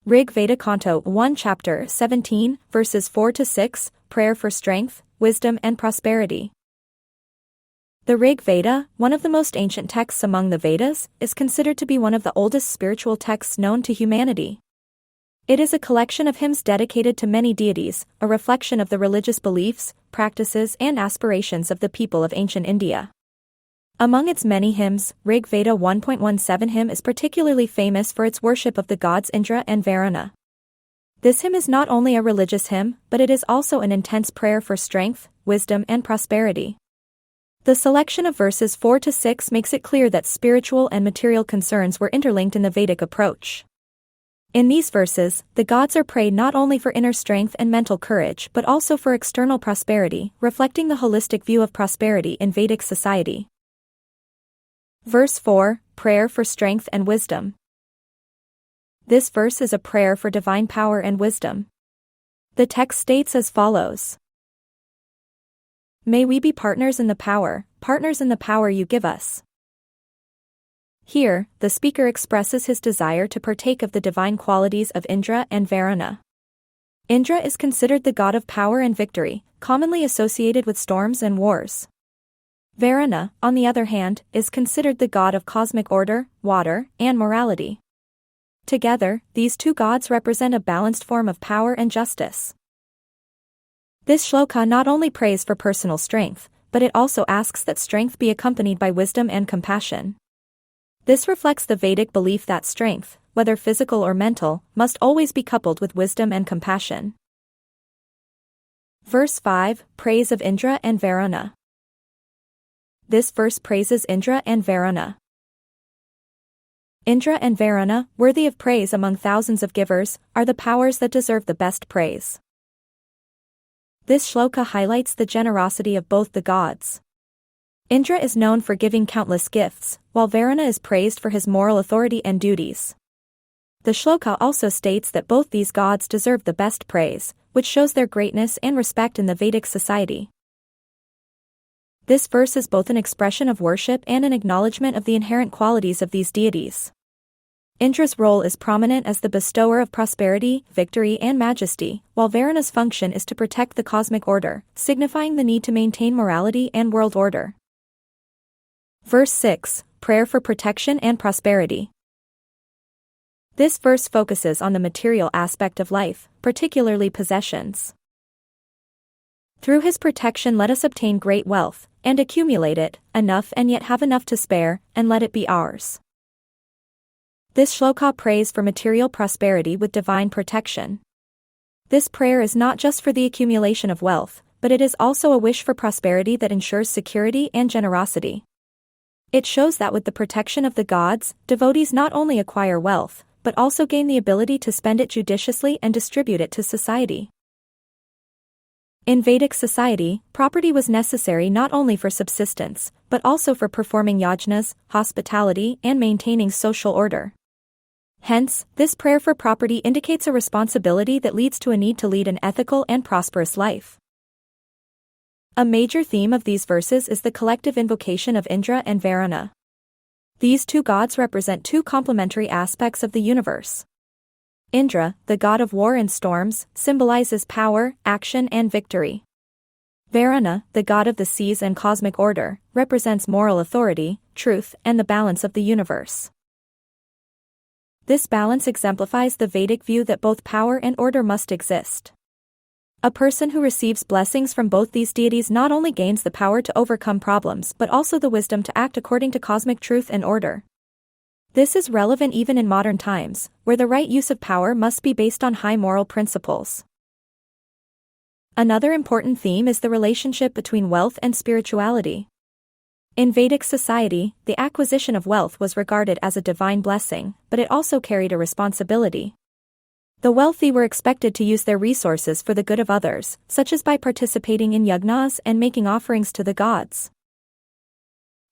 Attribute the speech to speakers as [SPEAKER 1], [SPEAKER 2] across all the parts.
[SPEAKER 1] Rigveda Canto 1 Chapter 17, verses 4-6, Prayer for Strength, Wisdom and Prosperity. The Rigveda, one of the most ancient texts among the Vedas, is considered to be one of the oldest spiritual texts known to humanity. It is a collection of hymns dedicated to many deities, a reflection of the religious beliefs, practices and aspirations of the people of ancient India. Among its many hymns, Rigveda 1.17 hymn is particularly famous for its worship of the gods Indra and Varuna. This hymn is not only a religious hymn, but it is also an intense prayer for strength, wisdom and prosperity. The selection of verses 4-6 makes it clear that spiritual and material concerns were interlinked in the Vedic approach. In these verses, the gods are prayed not only for inner strength and mental courage but also for external prosperity, reflecting the holistic view of prosperity in Vedic society. Verse 4, Prayer for Strength and Wisdom. This verse is a prayer for divine power and wisdom. The text states as follows. May we be partners in the power you give us. Here, the speaker expresses his desire to partake of the divine qualities of Indra and Varuna. Indra is considered the god of power and victory, commonly associated with storms and wars. Varuna, on the other hand, is considered the god of cosmic order, water, and morality. Together, these two gods represent a balanced form of power and justice. This shloka not only prays for personal strength, but it also asks that strength be accompanied by wisdom and compassion. This reflects the Vedic belief that strength, whether physical or mental, must always be coupled with wisdom and compassion. Verse 5, Praise of Indra and Varuna. This verse praises Indra and Varuna. Indra and Varuna, worthy of praise among thousands of givers, are the powers that deserve the best praise. This shloka highlights the generosity of both the gods. Indra is known for giving countless gifts, while Varuna is praised for his moral authority and duties. The shloka also states that both these gods deserve the best praise, which shows their greatness and respect in the Vedic society. This verse is both an expression of worship and an acknowledgement of the inherent qualities of these deities. Indra's role is prominent as the bestower of prosperity, victory and majesty, while Varuna's function is to protect the cosmic order, signifying the need to maintain morality and world order. Verse 6, Prayer for Protection and Prosperity. This verse focuses on the material aspect of life, particularly possessions. Through his protection let us obtain great wealth, and accumulate it, enough and yet have enough to spare, and let it be ours. This shloka prays for material prosperity with divine protection. This prayer is not just for the accumulation of wealth, but it is also a wish for prosperity that ensures security and generosity. It shows that with the protection of the gods, devotees not only acquire wealth, but also gain the ability to spend it judiciously and distribute it to society. In Vedic society, property was necessary not only for subsistence, but also for performing yajnas, hospitality, and maintaining social order. Hence, this prayer for property indicates a responsibility that leads to a need to lead an ethical and prosperous life. A major theme of these verses is the collective invocation of Indra and Varuna. These two gods represent two complementary aspects of the universe. Indra, the god of war and storms, symbolizes power, action and victory. Varuna, the god of the seas and cosmic order, represents moral authority, truth, and the balance of the universe. This balance exemplifies the Vedic view that both power and order must exist. A person who receives blessings from both these deities not only gains the power to overcome problems but also the wisdom to act according to cosmic truth and order. This is relevant even in modern times, where the right use of power must be based on high moral principles. Another important theme is the relationship between wealth and spirituality. In Vedic society, the acquisition of wealth was regarded as a divine blessing, but it also carried a responsibility. The wealthy were expected to use their resources for the good of others, such as by participating in yajnas and making offerings to the gods.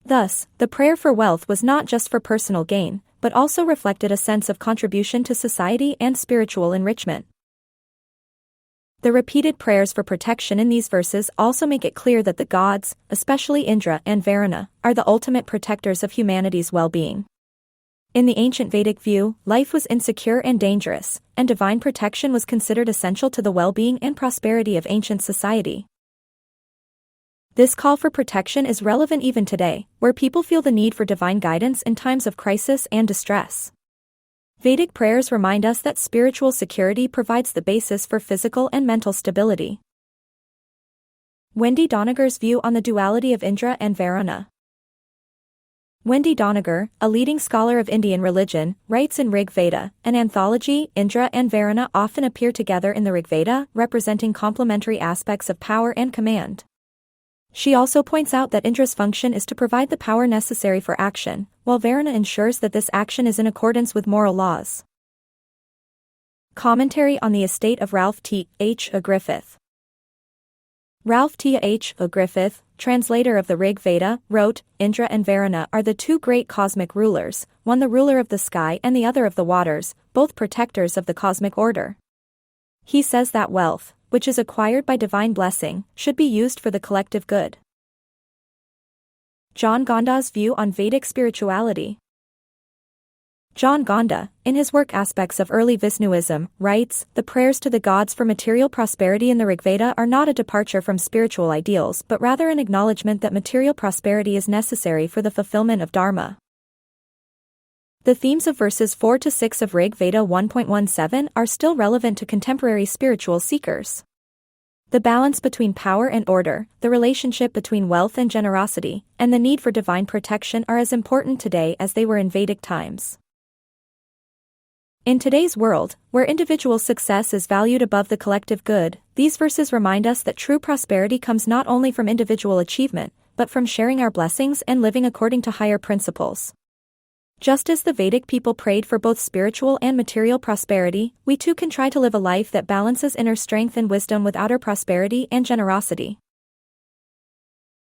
[SPEAKER 1] Thus, the prayer for wealth was not just for personal gain, but also reflected a sense of contribution to society and spiritual enrichment. The repeated prayers for protection in these verses also make it clear that the gods, especially Indra and Varuna, are the ultimate protectors of humanity's well-being. In the ancient Vedic view, life was insecure and dangerous, and divine protection was considered essential to the well-being and prosperity of ancient society. This call for protection is relevant even today, where people feel the need for divine guidance in times of crisis and distress. Vedic prayers remind us that spiritual security provides the basis for physical and mental stability. Wendy Doniger's view on the duality of Indra and Varuna. Wendy Doniger, a leading scholar of Indian religion, writes in Rigveda, an anthology. Indra and Varuna often appear together in the Rigveda, representing complementary aspects of power and command. She also points out that Indra's function is to provide the power necessary for action, while Varuna ensures that this action is in accordance with moral laws. Commentary on the estate of Ralph T. H. A. Griffith. Ralph T. H. A. Griffith, translator of the Rig Veda, wrote, Indra and Varuna are the two great cosmic rulers, one the ruler of the sky and the other of the waters, both protectors of the cosmic order. He says that wealth, which is acquired by divine blessing, should be used for the collective good. John Gonda's view on Vedic spirituality. John Gonda, in his work Aspects of Early Vishnuism, writes, the prayers to the gods for material prosperity in the Rigveda are not a departure from spiritual ideals but rather an acknowledgement that material prosperity is necessary for the fulfillment of dharma. The themes of verses 4 to 6 of Rig Veda 1.17 are still relevant to contemporary spiritual seekers. The balance between power and order, the relationship between wealth and generosity, and the need for divine protection are as important today as they were in Vedic times. In today's world, where individual success is valued above the collective good, these verses remind us that true prosperity comes not only from individual achievement, but from sharing our blessings and living according to higher principles. Just as the Vedic people prayed for both spiritual and material prosperity, we too can try to live a life that balances inner strength and wisdom with outer prosperity and generosity.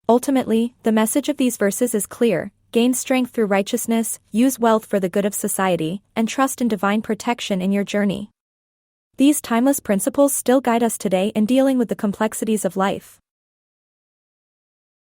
[SPEAKER 1] Ultimately, the message of these verses is clear: gain strength through righteousness, use wealth for the good of society, and trust in divine protection in your journey. These timeless principles still guide us today in dealing with the complexities of life.